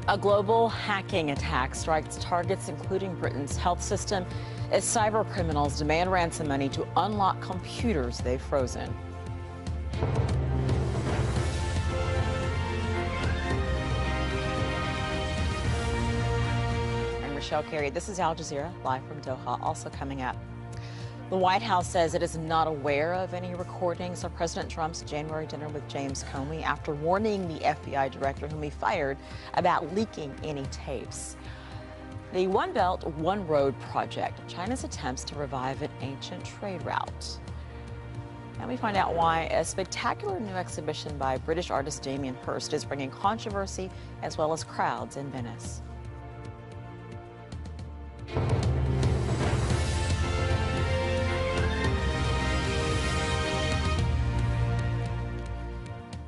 A global hacking attack strikes targets including Britain's health system as cyber criminals demand ransom money to unlock computers they've frozen. I'm Rochelle Carey. This is Al Jazeera, live from Doha. Also coming up, the White House says it is not aware of any recordings of President Trump's January dinner with James Comey after warning the FBI director whom he fired about leaking any tapes. The One Belt, One Road project, China's attempts to revive an ancient trade route. And we find out why a spectacular new exhibition by British artist Damien Hirst is bringing controversy as well as crowds in Venice.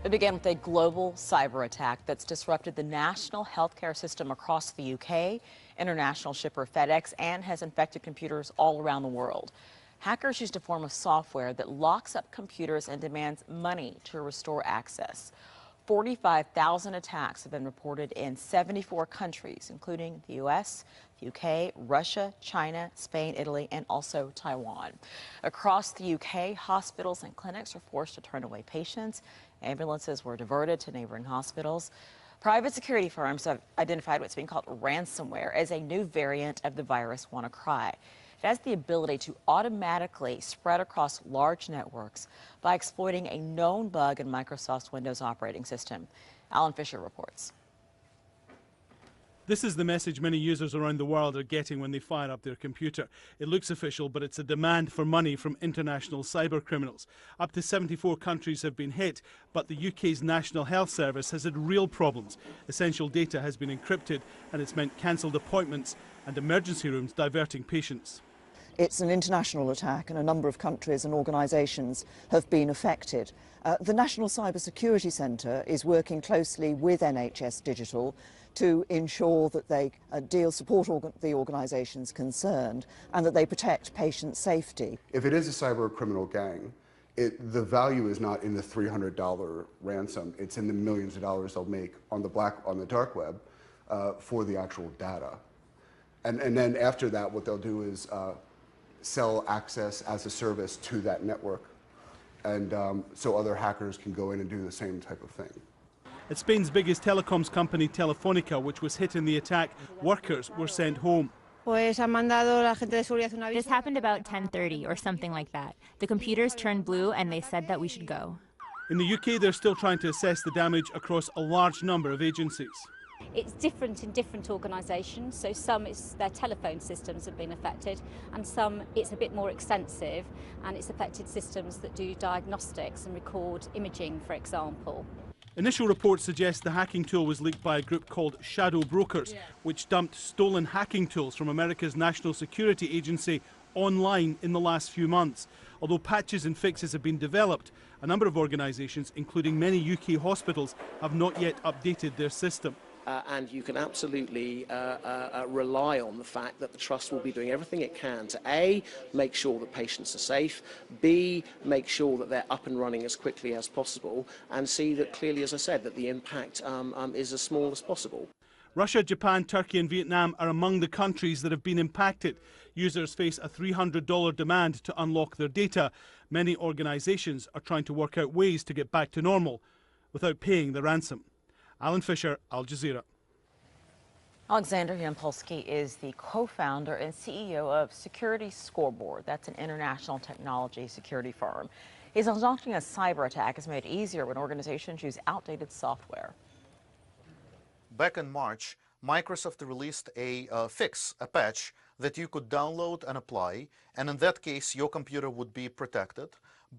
We begin with a global cyber attack that's disrupted the national healthcare system across the UK, international shipper FedEx, and has infected computers all around the world. Hackers used a form of software that locks up computers and demands money to restore access. 45,000 attacks have been reported in 74 countries, including the US, UK, Russia, China, Spain, Italy, and also Taiwan. Across the UK, hospitals and clinics were forced to turn away patients. Ambulances were diverted to neighboring hospitals. Private security firms have identified what's being called ransomware as a new variant of the virus WannaCry. It has the ability to automatically spread across large networks by exploiting a known bug in Microsoft's Windows operating system. Alan Fisher reports. This is the message many users around the world are getting when they fire up their computer. It looks official, but it's a demand for money from international cyber criminals. Up to 74 countries have been hit, but the UK's National Health Service has had real problems. Essential data has been encrypted, and it's meant cancelled appointments and emergency rooms diverting patients. It's an international attack, and a number of countries and organisations have been affected. The National Cyber Security Centre is working closely with NHS Digital to ensure that they support the organisations concerned and that they protect patient safety. If it is a cyber criminal gang, the value is not in the $300 ransom. It's in the millions of dollars they'll make on the dark web for the actual data. And then after that, what they'll do is sell access as a service to that network. And so other hackers can go in and do the same type of thing. At Spain's biggest telecoms company, Telefónica, which was hit in the attack, workers were sent home. This happened about 10:30 or something like that. The computers turned blue and they said that we should go. In the UK, they're still trying to assess the damage across a large number of agencies. It's different in different organisations, so some their telephone systems have been affected, and some it's a bit more extensive, and it's affected systems that do diagnostics and record imaging, for example. Initial reports suggest the hacking tool was leaked by a group called Shadow Brokers, which dumped stolen hacking tools from America's National Security Agency online in the last few months. Although patches and fixes have been developed, a number of organisations, including many UK hospitals, have not yet updated their system. And you can absolutely rely on the fact that the Trust will be doing everything it can to A, make sure that patients are safe, B, make sure that they're up and running as quickly as possible, and C, that clearly, as I said, that the impact is as small as possible. Russia, Japan, Turkey and Vietnam are among the countries that have been impacted. Users face a $300 demand to unlock their data. Many organisations are trying to work out ways to get back to normal without paying the ransom. Alan Fisher, Al Jazeera. Alexander Yampolsky is the co-founder and CEO of Security Scoreboard. That's an international technology security firm. He's launching a cyber attack has made it easier when organizations use outdated software. Back in March, Microsoft released a patch that you could download and apply, and in that case, your computer would be protected.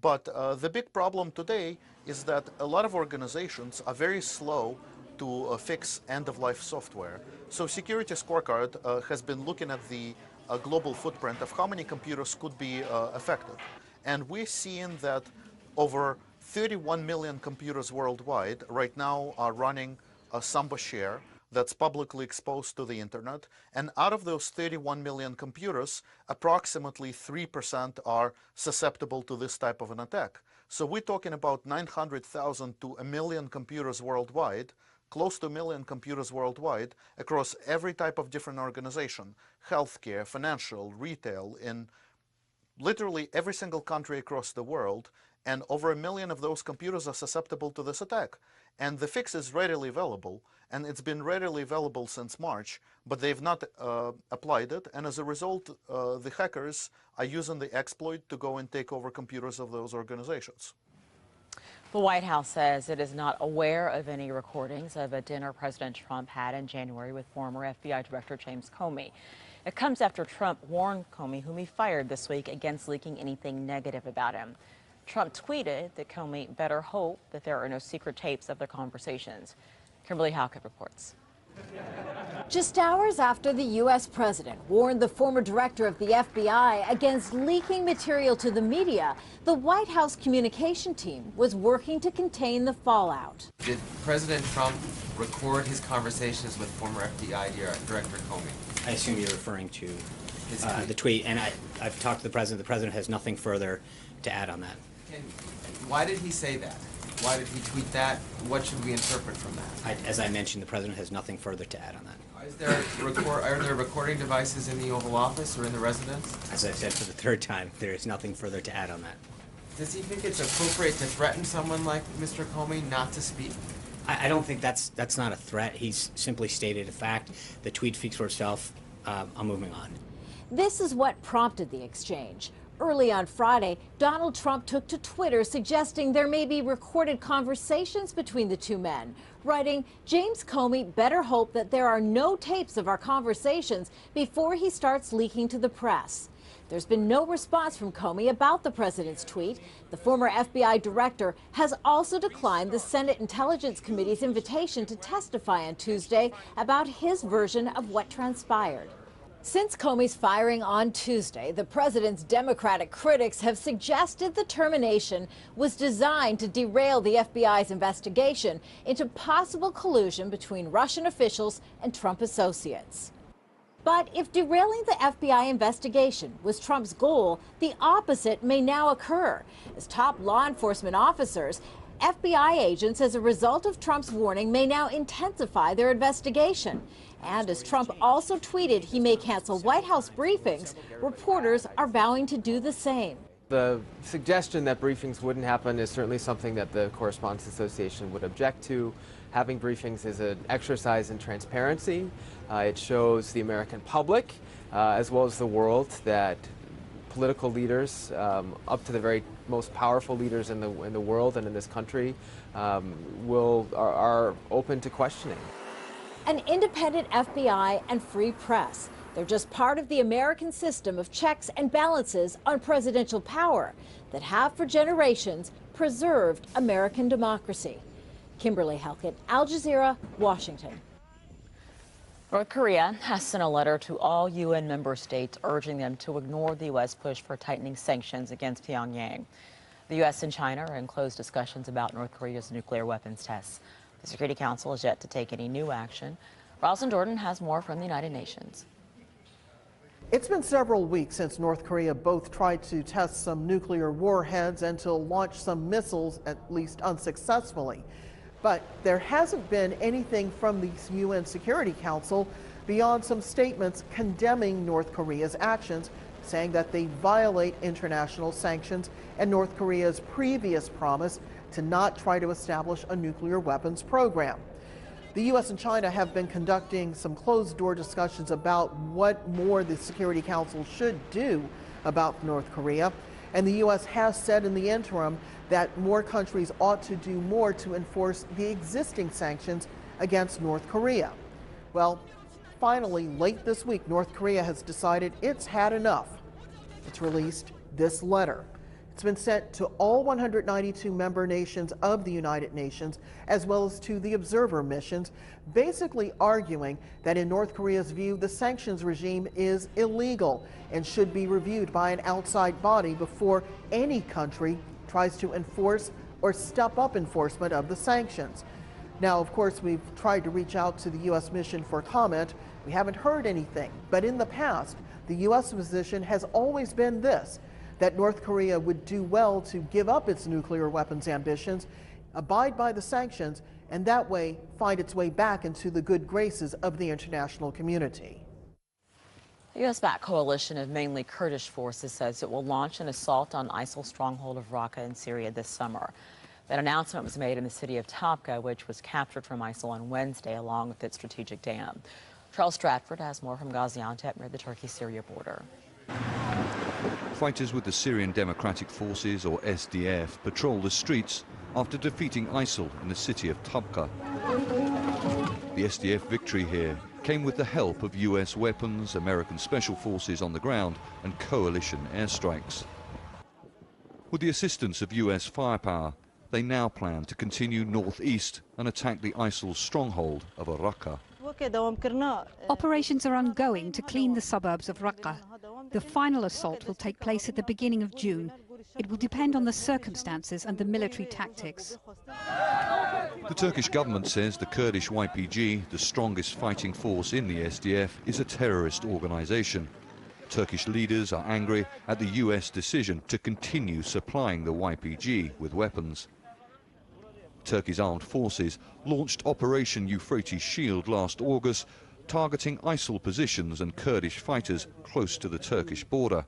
But the big problem today is that a lot of organizations are very slow to fix end-of-life software. So Security Scorecard has been looking at the global footprint of how many computers could be affected. And we're seeing that over 31 million computers worldwide right now are running a Samba share that's publicly exposed to the internet. And out of those 31 million computers, approximately 3% are susceptible to this type of an attack. So we're talking about 900,000 to 1 million computers worldwide close to 1 million computers worldwide across every type of different organization, healthcare, financial, retail, in literally every single country across the world, and over 1 million of those computers are susceptible to this attack. And the fix is readily available, and it's been readily available since March, but they've not applied it, and as a result, the hackers are using the exploit to go and take over computers of those organizations. The White House says it is not aware of any recordings of a dinner President Trump had in January with former FBI Director James Comey. It comes after Trump warned Comey, whom he fired this week, against leaking anything negative about him. Trump tweeted that Comey better hope that there are no secret tapes of their conversations. Kimberly Halkett reports. Just hours after the U.S. president warned the former director of the FBI against leaking material to the media, the White House communication team was working to contain the fallout. Did President Trump record his conversations with former FBI Director Comey? I assume you're referring to the tweet, and I've talked to the president. The president has nothing further to add on that. Why did he say that? Why did he tweet that? What should we interpret from that? As I mentioned, the president has nothing further to add on that. Are there recording devices in the Oval Office or in the residence? As I said for the third time, there is nothing further to add on that. Does he think it's appropriate to threaten someone like Mr. Comey not to speak? I don't think that's not a threat. He's simply stated a fact. The tweet speaks for itself. I'm moving on. This is what prompted the exchange. Early on Friday, Donald Trump took to Twitter suggesting there may be recorded conversations between the two men, writing, "James Comey better hope that there are no tapes of our conversations before he starts leaking to the press." There's been no response from Comey about the president's tweet. The former FBI director has also declined the Senate Intelligence Committee's invitation to testify on Tuesday about his version of what transpired. Since Comey's firing on Tuesday, the president's Democratic critics have suggested the termination was designed to derail the FBI's investigation into possible collusion between Russian officials and Trump associates. But if derailing the FBI investigation was Trump's goal, the opposite may now occur, as top law enforcement officers, FBI agents, as a result of Trump's warning, may now intensify their investigation. And as Trump also tweeted he may cancel White House briefings, reporters are vowing to do the same. The suggestion that briefings wouldn't happen is certainly something that the Correspondents Association would object to. Having briefings is an exercise in transparency. It shows the American public, as well as the world, that political leaders, up to the very most powerful leaders in the world and in this country, are open to questioning. An independent FBI and free press. They're just part of the American system of checks and balances on presidential power that have for generations preserved American democracy. Kimberly Halkett, Al Jazeera, Washington. North Korea has sent a letter to all UN member states urging them to ignore the U.S. push for tightening sanctions against Pyongyang. The U.S. and China are in close discussions about North Korea's nuclear weapons tests. The Security Council is yet to take any new action. Rosalind Jordan has more from the United Nations. It's been several weeks since North Korea both tried to test some nuclear warheads and to launch some missiles, at least unsuccessfully. But there hasn't been anything from the UN Security Council beyond some statements condemning North Korea's actions, saying that they violate international sanctions and North Korea's previous promise to not try to establish a nuclear weapons program. The U.S. and China have been conducting some closed-door discussions about what more the Security Council should do about North Korea, and the U.S. has said in the interim that more countries ought to do more to enforce the existing sanctions against North Korea. Well, finally, late this week, North Korea has decided it's had enough. It's released this letter. It's been sent to all 192 member nations of the United Nations, as well as to the observer missions, basically arguing that in North Korea's view, the sanctions regime is illegal and should be reviewed by an outside body before any country tries to enforce or step up enforcement of the sanctions. Now, of course, we've tried to reach out to the U.S. mission for comment. We haven't heard anything. But in the past, the U.S. position has always been this, that North Korea would do well to give up its nuclear weapons ambitions, abide by the sanctions, and that way find its way back into the good graces of the international community. The U.S.-backed coalition of mainly Kurdish forces says it will launch an assault on ISIL's stronghold of Raqqa in Syria this summer. That announcement was made in the city of Tabqa, which was captured from ISIL on Wednesday, along with its strategic dam. Charles Stratford has more from Gaziantep near the Turkey-Syria border. Fighters with the Syrian Democratic Forces, or SDF, patrol the streets after defeating ISIL in the city of Tabqa. The SDF victory here came with the help of US weapons, American special forces on the ground, and coalition airstrikes. With the assistance of US firepower, they now plan to continue northeast and attack the ISIL stronghold of Raqqa. Operations are ongoing to clean the suburbs of Raqqa. The final assault will take place at the beginning of June. It will depend on the circumstances and the military tactics. The Turkish government says the Kurdish YPG, the strongest fighting force in the SDF, is a terrorist organization. Turkish leaders are angry at the US decision to continue supplying the YPG with weapons. Turkey's armed forces launched Operation Euphrates Shield last August, targeting ISIL positions and Kurdish fighters close to the Turkish border.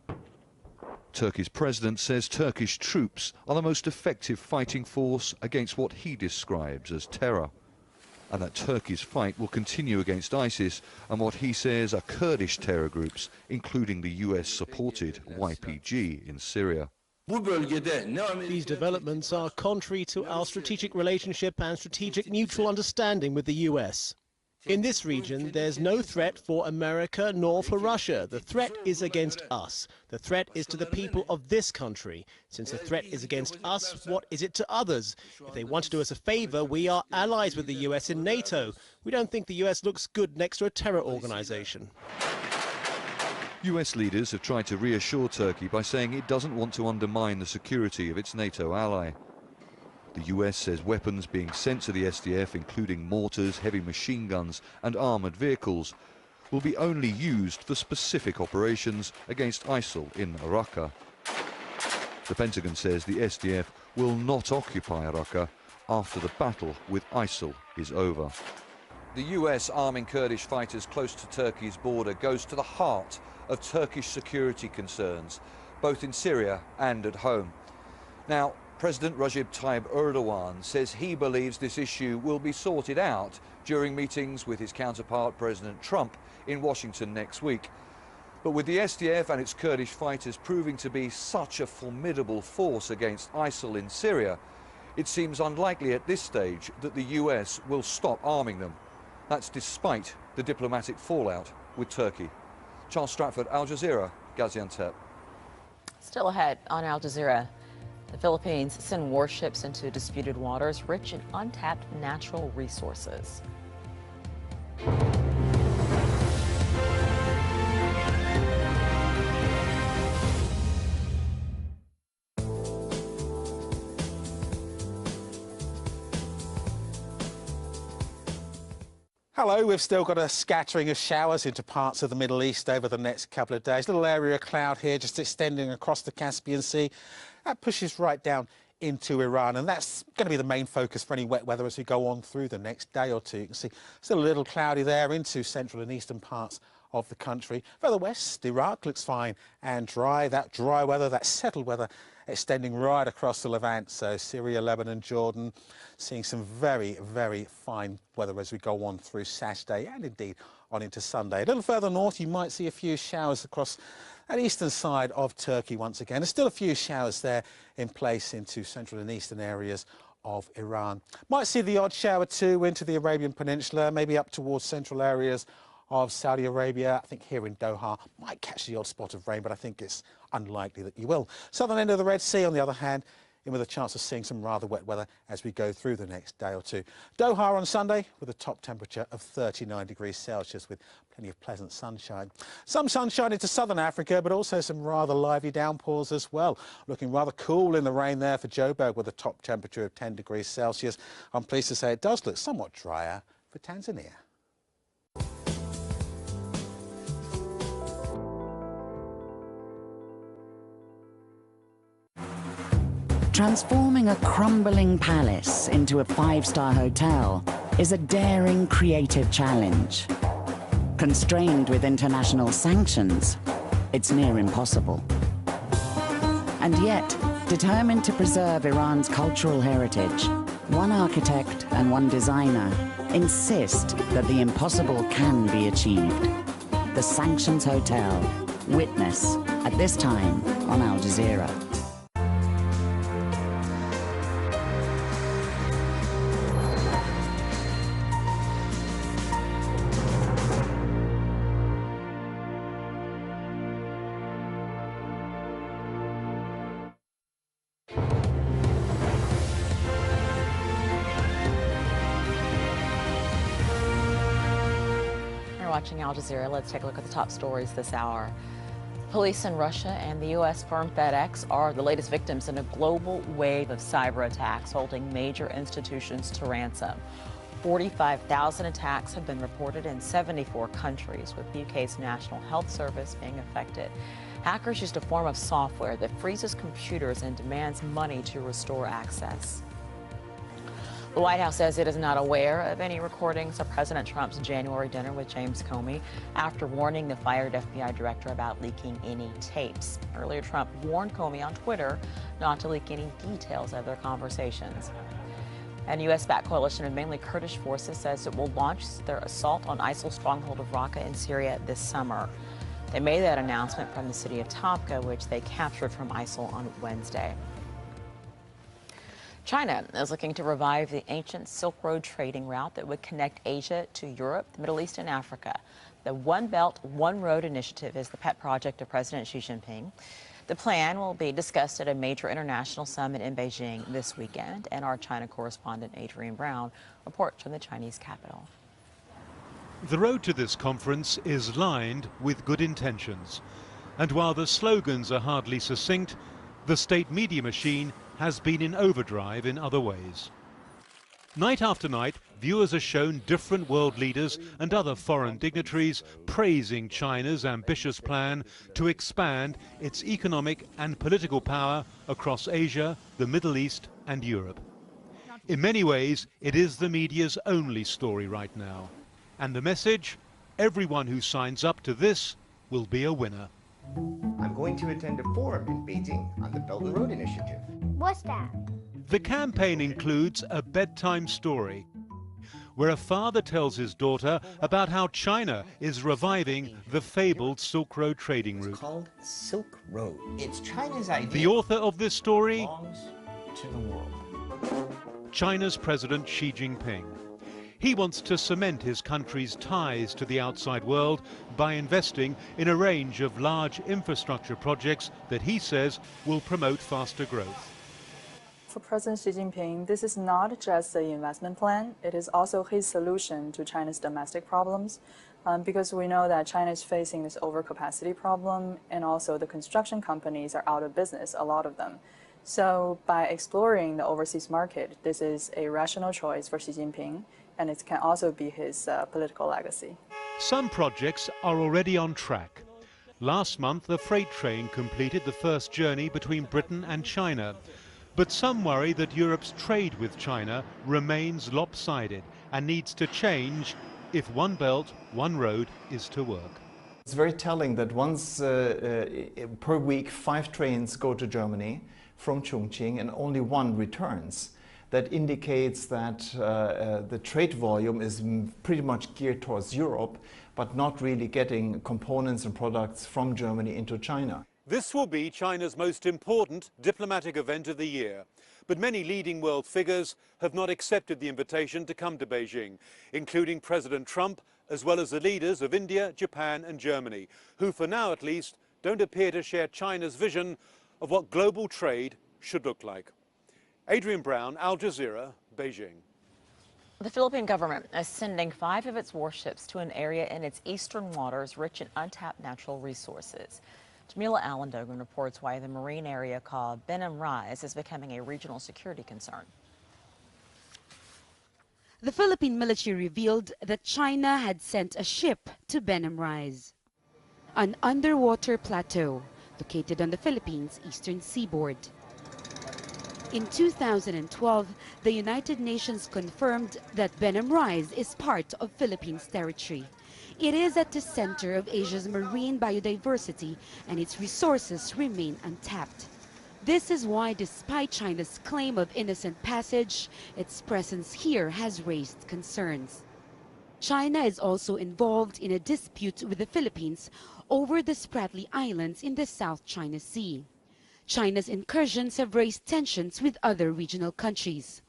Turkey's president says Turkish troops are the most effective fighting force against what he describes as terror, and that Turkey's fight will continue against ISIS and what he says are Kurdish terror groups, including the US-supported YPG in Syria. These developments are contrary to our strategic relationship and strategic mutual understanding with the US. In this region, there's no threat for America nor for Russia. The threat is against us. The threat is to the people of this country. Since the threat is against us, what is it to others? If they want to do us a favor, we are allies with the US in NATO. We don't think the US looks good next to a terror organization. US leaders have tried to reassure Turkey by saying it doesn't want to undermine the security of its NATO ally. The US says weapons being sent to the SDF, including mortars, heavy machine guns and armoured vehicles, will be only used for specific operations against ISIL in Raqqa. The Pentagon says the SDF will not occupy Raqqa after the battle with ISIL is over. The US arming Kurdish fighters close to Turkey's border goes to the heart of Turkish security concerns, both in Syria and at home. Now, President Recep Tayyip Erdogan says he believes this issue will be sorted out during meetings with his counterpart, President Trump, in Washington next week. But with the SDF and its Kurdish fighters proving to be such a formidable force against ISIL in Syria, it seems unlikely at this stage that the US will stop arming them. That's despite the diplomatic fallout with Turkey. Charles Stratford, Al Jazeera, Gaziantep. Still ahead on Al Jazeera. The Philippines send warships into disputed waters rich in untapped natural resources. Hello, we've still got a scattering of showers into parts of the Middle East over the next couple of days. Little area of cloud here just extending across the Caspian Sea. That pushes right down into Iran, and that's going to be the main focus for any wet weather as we go on through the next day or two. You can see still a little cloudy there into central and eastern parts of the country. Further west, Iraq looks fine and dry. That dry weather, that settled weather extending right across the Levant. So Syria, Lebanon, Jordan, seeing some very, very fine weather as we go on through Saturday and indeed on into Sunday. A little further north, you might see a few showers across that eastern side of Turkey once again. There's still a few showers there in place into central and eastern areas of Iran. Might see the odd shower too into the Arabian Peninsula, maybe up towards central areas of Saudi Arabia. I think here in Doha might catch the odd spot of rain, but I think it's unlikely that you will. Southern end of the Red Sea, on the other hand, in with a chance of seeing some rather wet weather as we go through the next day or two. Doha on Sunday with a top temperature of 39 degrees Celsius with plenty of pleasant sunshine. Some sunshine into southern Africa, but also some rather lively downpours as well. Looking rather cool in the rain there for Joburg with a top temperature of 10 degrees Celsius. I'm pleased to say it does look somewhat drier for Tanzania. Transforming a crumbling palace into a five-star hotel is a daring, creative challenge. Constrained with international sanctions, it's near impossible. And yet, determined to preserve Iran's cultural heritage, one architect and one designer insist that the impossible can be achieved. The Sanctions Hotel. Witness at this time on Al Jazeera. Watching Al Jazeera, let's take a look at the top stories this hour. Police in Russia and the U.S. firm FedEx are the latest victims in a global wave of cyber attacks holding major institutions to ransom. 45,000 attacks have been reported in 74 countries, with the UK's National Health Service being affected. Hackers used a form of software that freezes computers and demands money to restore access. The White House says it is not aware of any recordings of President Trump's January dinner with James Comey after warning the fired FBI director about leaking any tapes. Earlier, Trump warned Comey on Twitter not to leak any details of their conversations. And U.S.-backed coalition of mainly Kurdish forces says it will launch their assault on ISIL's stronghold of Raqqa in Syria this summer. They made that announcement from the city of Tabqa, which they captured from ISIL on Wednesday. China is looking to revive the ancient Silk Road trading route that would connect Asia to Europe, the Middle East, and Africa. The One Belt, One Road initiative is the pet project of President Xi Jinping. The plan will be discussed at a major international summit in Beijing this weekend, and our China correspondent Adrian Brown reports from the Chinese capital. The road to this conference is lined with good intentions. And while the slogans are hardly succinct, the state media machine has been in overdrive in other ways. Night after night, viewers are shown different world leaders and other foreign dignitaries praising China's ambitious plan to expand its economic and political power across Asia, the Middle East and Europe. In many ways, it is the media's only story right now. And the message, everyone who signs up to this will be a winner. I'm going to attend a forum in Beijing on the Belt and Road Initiative. What's that? The campaign includes a bedtime story, where a father tells his daughter about how China is reviving the fabled Silk Road trading route. It's called Silk Road. It's China's idea. The author of this story? Belongs to the world. China's President Xi Jinping. He wants to cement his country's ties to the outside world by investing in a range of large infrastructure projects that he says will promote faster growth. For President Xi Jinping, this is not just an investment plan, it is also his solution to China's domestic problems, because we know that China is facing this overcapacity problem, and also the construction companies are out of business, a lot of them. So by exploring the overseas market, this is a rational choice for Xi Jinping, and it can also be his political legacy. Some projects are already on track. Last month, the freight train completed the first journey between Britain and China. But some worry that Europe's trade with China remains lopsided and needs to change if One Belt, One Road is to work. It's very telling that once per week 5 trains go to Germany from Chongqing and only 1 returns. That indicates that the trade volume is pretty much geared towards Europe, but not really getting components and products from Germany into China. This will be China's most important diplomatic event of the year. But many leading world figures have not accepted the invitation to come to Beijing, including President Trump, as well as the leaders of India, Japan and Germany, who for now at least don't appear to share China's vision of what global trade should look like. Adrian Brown, Al Jazeera, Beijing. The Philippine government is sending 5 of its warships to an area in its eastern waters rich in untapped natural resources. Jamila Allendogan reports why the marine area called Benham Rise is becoming a regional security concern. The Philippine military revealed that China had sent a ship to Benham Rise, an underwater plateau located on the Philippines' eastern seaboard. In 2012, the United Nations confirmed that Benham Rise is part of Philippines territory. It is at the center of Asia's marine biodiversity, and its resources remain untapped. This is why, despite China's claim of innocent passage, its presence here has raised concerns. China is also involved in a dispute with the Philippines over the Spratly Islands in the South China Sea. China's incursions have raised tensions with other regional countries.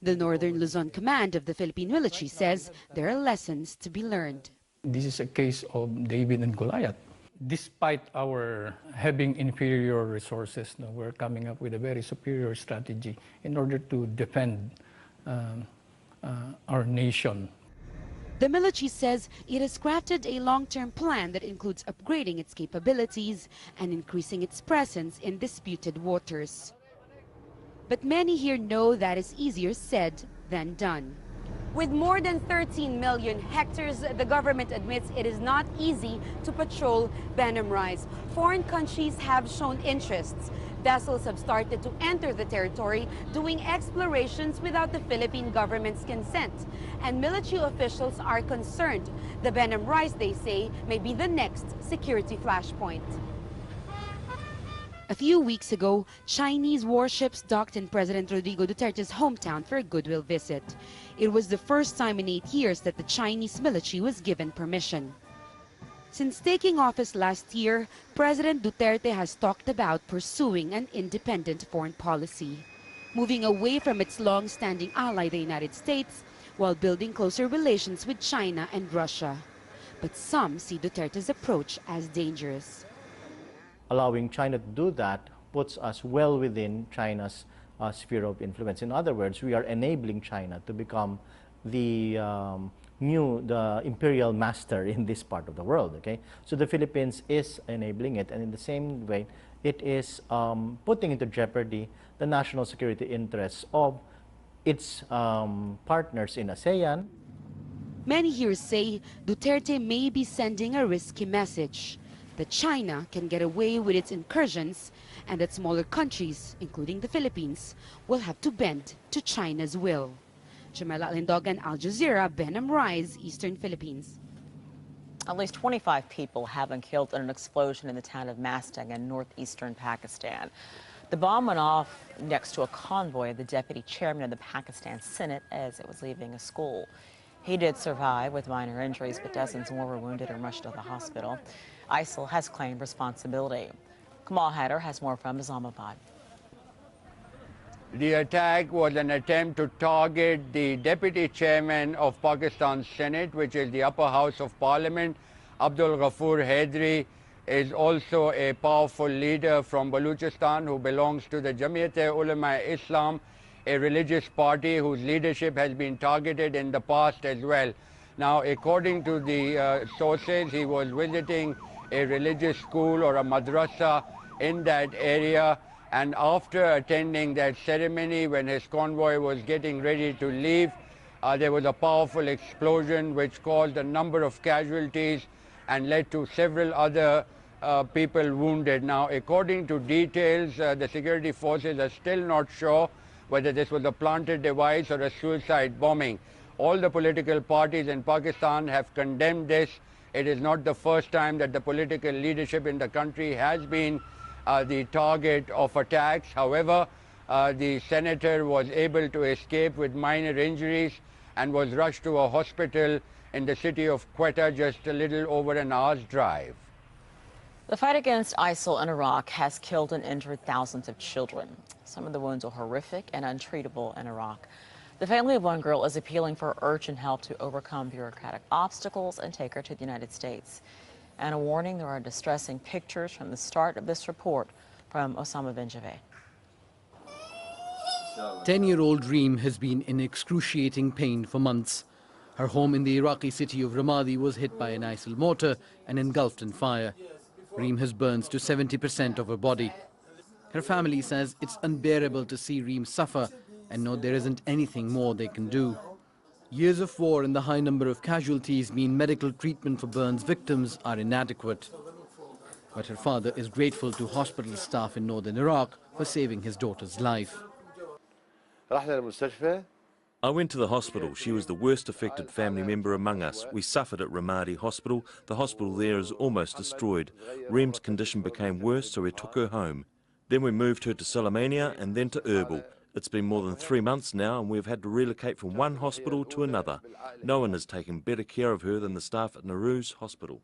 The Northern Luzon Command of the Philippine military says there are lessons to be learned. This is a case of David and Goliath. Despite our having inferior resources, we're coming up with a very superior strategy in order to defend our nation. The military says it has crafted a long-term plan that includes upgrading its capabilities and increasing its presence in disputed waters. But many here know that is easier said than done. With more than 13 million hectares, the government admits it is not easy to patrol Benham Rise. Foreign countries have shown interests. Vessels have started to enter the territory, doing explorations without the Philippine government's consent. And military officials are concerned. The Benham Rise, they say, may be the next security flashpoint. A few weeks ago, Chinese warships docked in President Rodrigo Duterte's hometown for a goodwill visit. It was the first time in 8 years that the Chinese military was given permission. Since taking office last year, President Duterte has talked about pursuing an independent foreign policy, moving away from its long-standing ally, the United States, while building closer relations with China and Russia. But some see Duterte's approach as dangerous. Allowing China to do that puts us well within China's sphere of influence. In other words, we are enabling China to become the imperial master in this part of the world. Okay, so the Philippines is enabling it, and in the same way, it is putting into jeopardy the national security interests of its partners in ASEAN. Many here say Duterte may be sending a risky message that China can get away with its incursions and that smaller countries, including the Philippines, will have to bend to China's will. Jamela Alindogan, Al Jazeera, Benham Rise, Eastern Philippines. At least 25 people have been killed in an explosion in the town of Mastang in northeastern Pakistan. The bomb went off next to a convoy of the deputy chairman of the Pakistan Senate as it was leaving a school. He did survive with minor injuries, but dozens more were wounded and rushed to the hospital. ISIL has claimed responsibility. Kamal Haider has more from Islamabad. The attack was an attempt to target the deputy chairman of Pakistan's Senate, which is the upper house of parliament. Abdul Ghafoor Haidari is also a powerful leader from Balochistan who belongs to the Jamiat-e-Ulama-e-Islam, a religious party whose leadership has been targeted in the past as well. Now, according to the sources, he was visiting a religious school or a madrasa in that area, and after attending that ceremony, when his convoy was getting ready to leave, there was a powerful explosion which caused a number of casualties and led to several other people wounded. Now, according to details, the security forces are still not sure whether this was a planted device or a suicide bombing. All the political parties in Pakistan have condemned this. It is not the first time that the political leadership in the country has been the target of attacks. However, the senator was able to escape with minor injuries and was rushed to a hospital in the city of Quetta, just a little over an hour's drive. The fight against ISIL in Iraq has killed and injured thousands of children. Some of the wounds are horrific and untreatable in Iraq. The family of one girl is appealing for urgent help to overcome bureaucratic obstacles and take her to the United States. And a warning, there are distressing pictures from the start of this report from Osama bin Javed. 10-year-old Reem has been in excruciating pain for months. Her home in the Iraqi city of Ramadi was hit by an ISIL mortar and engulfed in fire. Reem has burns to 70% of her body. Her family says it's unbearable to see Reem suffer and know there isn't anything more they can do. Years of war and the high number of casualties mean medical treatment for burns victims are inadequate. But her father is grateful to hospital staff in northern Iraq for saving his daughter's life. I went to the hospital. She was the worst affected family member among us. We suffered at Ramadi Hospital. The hospital there is almost destroyed. Reem's condition became worse, so we took her home. Then we moved her to Sulaymaniyah and then to Erbil. It's been more than 3 months now and we've had to relocate from one hospital to another. No one has taken better care of her than the staff at Nauru's hospital.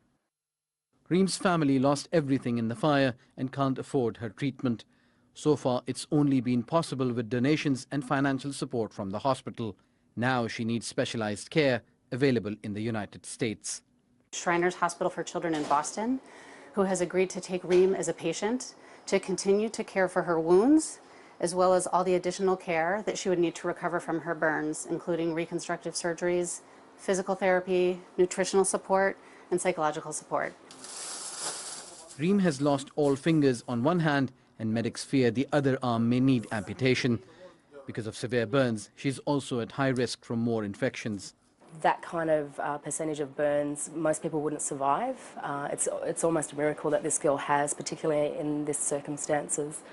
Reem's family lost everything in the fire and can't afford her treatment. So far, it's only been possible with donations and financial support from the hospital. Now she needs specialized care available in the United States. Shriners Hospital for Children in Boston, who has agreed to take Reem as a patient to continue to care for her wounds, as well as all the additional care that she would need to recover from her burns, including reconstructive surgeries, physical therapy, nutritional support, and psychological support. Reem has lost all fingers on one hand, and medics fear the other arm may need amputation. Because of severe burns, she's also at high risk from more infections. That kind of percentage of burns, most people wouldn't survive. It's almost a miracle that this girl has, particularly in these circumstances.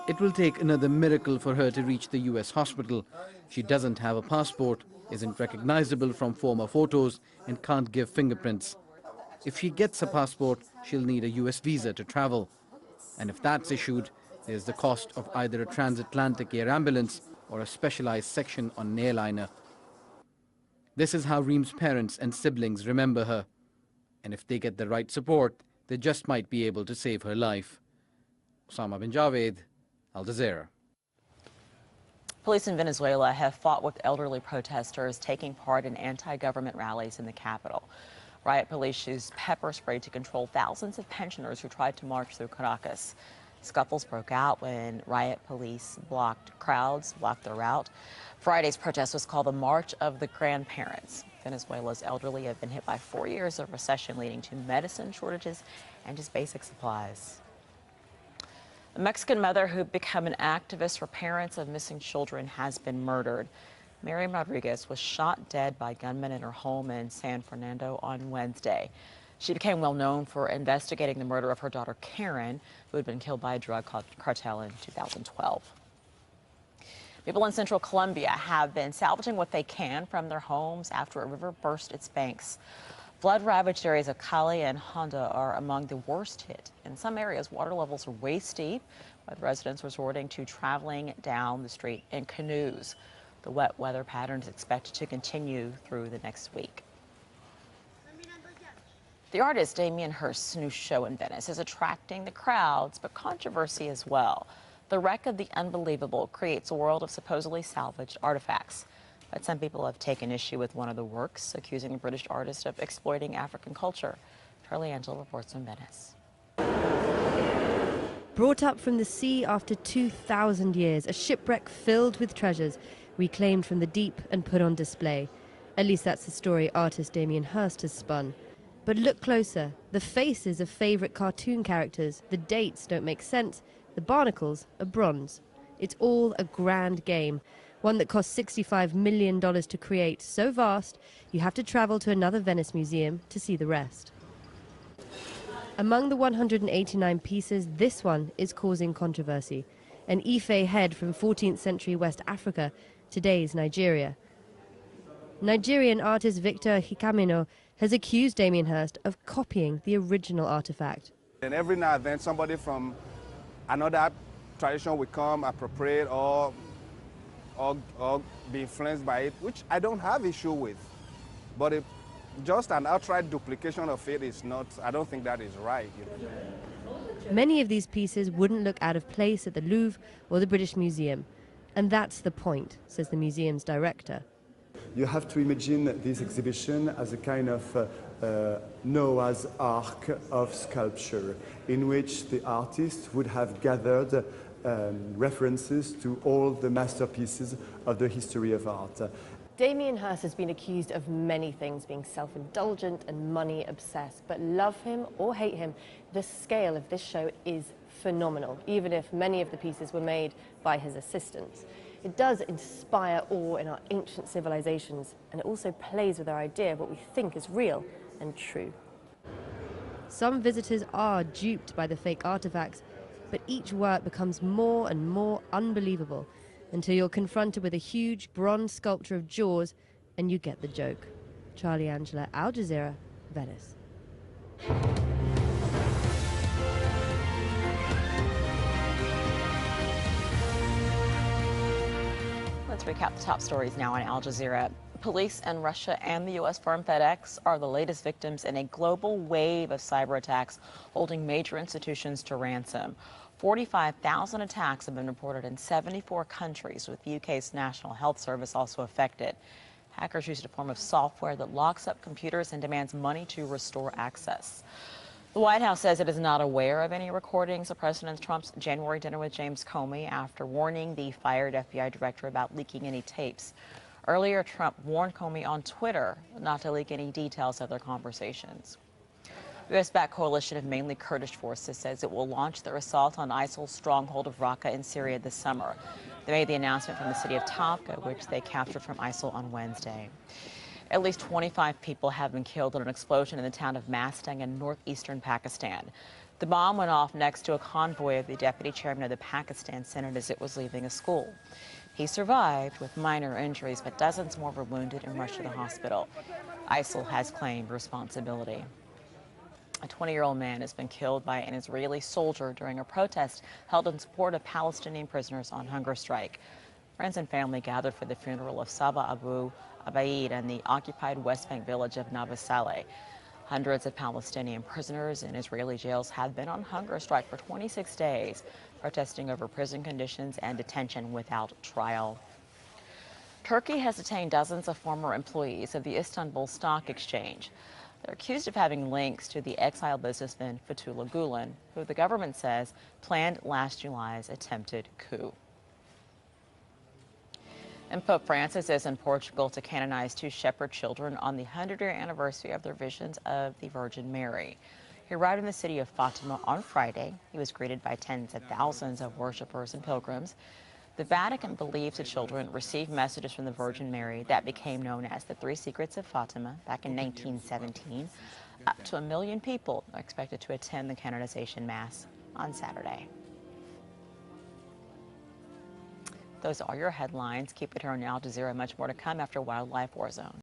It will take another miracle for her to reach the US hospital. She doesn't have a passport, isn't recognizable from former photos, and can't give fingerprints. If she gets a passport, she'll need a US visa to travel. And if that's issued, there's the cost of either a transatlantic air ambulance or a specialized section on an airliner. This is how Reem's parents and siblings remember her. And if they get the right support, they just might be able to save her life. Osama bin Javed, Al Jazeera. Police in Venezuela have fought with elderly protesters taking part in anti-government rallies in the capital. Riot police used pepper spray to control thousands of pensioners who tried to march through Caracas. Scuffles broke out when riot police blocked their route. Friday's protest was called the March of the Grandparents. Venezuela's elderly have been hit by 4 years of recession, leading to medicine shortages and just basic supplies. A Mexican mother who'd become an activist for parents of missing children has been murdered. Miriam Rodriguez was shot dead by gunmen in her home in San Fernando on Wednesday. She became well known for investigating the murder of her daughter Karen, who had been killed by a drug cartel in 2012. People in central Colombia have been salvaging what they can from their homes after a river burst its banks. Flood-ravaged areas of Cali and Honda are among the worst hit. In some areas, water levels are waist steep, with residents resorting to traveling down the street in canoes. The wet weather pattern is expected to continue through the next week. The artist Damien Hirst's new show in Venice is attracting the crowds, but controversy as well. The Wreck of the Unbelievable creates a world of supposedly salvaged artifacts. But some people have taken issue with one of the works, accusing the British artist of exploiting African culture. Charlie Angel reports from Venice. Brought up from the sea after 2,000 years, a shipwreck filled with treasures, reclaimed from the deep and put on display. At least that's the story artist Damien Hirst has spun. But look closer. The faces of favourite cartoon characters, the dates don't make sense, the barnacles are bronze. It's all a grand game, one that cost $65 million to create, so vast you have to travel to another Venice museum to see the rest. Among the 189 pieces, this one is causing controversy. An Ife head from 14th century West Africa, today's Nigeria. Nigerian artist Victor Hikamino has accused Damien Hirst of copying the original artifact. And every now and then somebody from another tradition will come, appropriate or be influenced by it, which I don't have issue with. But just an outright duplication of it is not, I don't think that is right. Many of these pieces wouldn't look out of place at the Louvre or the British Museum. And that's the point, says the museum's director. You have to imagine this exhibition as a kind of Noah's Ark of sculpture, in which the artist would have gathered references to all the masterpieces of the history of art. Damien Hirst has been accused of many things, being self-indulgent and money-obsessed. But love him or hate him, the scale of this show is phenomenal, even if many of the pieces were made by his assistants. It does inspire awe in our ancient civilizations, and it also plays with our idea of what we think is real and true. Some visitors are duped by the fake artifacts, but each work becomes more and more unbelievable until you're confronted with a huge bronze sculpture of Jaws and you get the joke. Charlie Angela, Al Jazeera, Venice. Let's recap the top stories now on Al Jazeera. Police in Russia and the U.S. firm FedEx are the latest victims in a global wave of cyber attacks holding major institutions to ransom. 45,000 attacks have been reported in 74 countries, with the UK's National Health Service also affected. Hackers used a form of software that locks up computers and demands money to restore access. The White House says it is not aware of any recordings of President Trump's January dinner with James Comey after warning the fired FBI director about leaking any tapes. Earlier, Trump warned Comey on Twitter not to leak any details of their conversations. U.S.-backed coalition of mainly Kurdish forces says it will launch their assault on ISIL's stronghold of Raqqa in Syria this summer. They made the announcement from the city of Tabqa, which they captured from ISIL on Wednesday. At least 25 people have been killed in an explosion in the town of Mastang in northeastern Pakistan. The bomb went off next to a convoy of the deputy chairman of the Pakistan Senate as it was leaving a school. He survived with minor injuries, but dozens more were wounded and rushed to the hospital. ISIL has claimed responsibility. A 20-year-old man has been killed by an Israeli soldier during a protest held in support of Palestinian prisoners on hunger strike. Friends and family gathered for the funeral of Saba Abu Abaid in the occupied West Bank village of Nava Saleh. Hundreds of Palestinian prisoners in Israeli jails have been on hunger strike for 26 days, protesting over prison conditions and detention without trial. Turkey has detained dozens of former employees of the Istanbul Stock Exchange. They're accused of having links to the exiled businessman Fethullah Gulen, who the government says planned last July's attempted coup. And Pope Francis is in Portugal to canonize two shepherd children on the 100-year anniversary of their visions of the Virgin Mary. He arrived in the city of Fatima on Friday. He was greeted by tens of thousands of worshipers and pilgrims. The Vatican believes the children received messages from the Virgin Mary that became known as the Three Secrets of Fatima back in 1917. Up to 1 million people are expected to attend the canonization Mass on Saturday. Those are your headlines. Keep it here on Al Jazeera. Much more to come after Wildlife War Zone.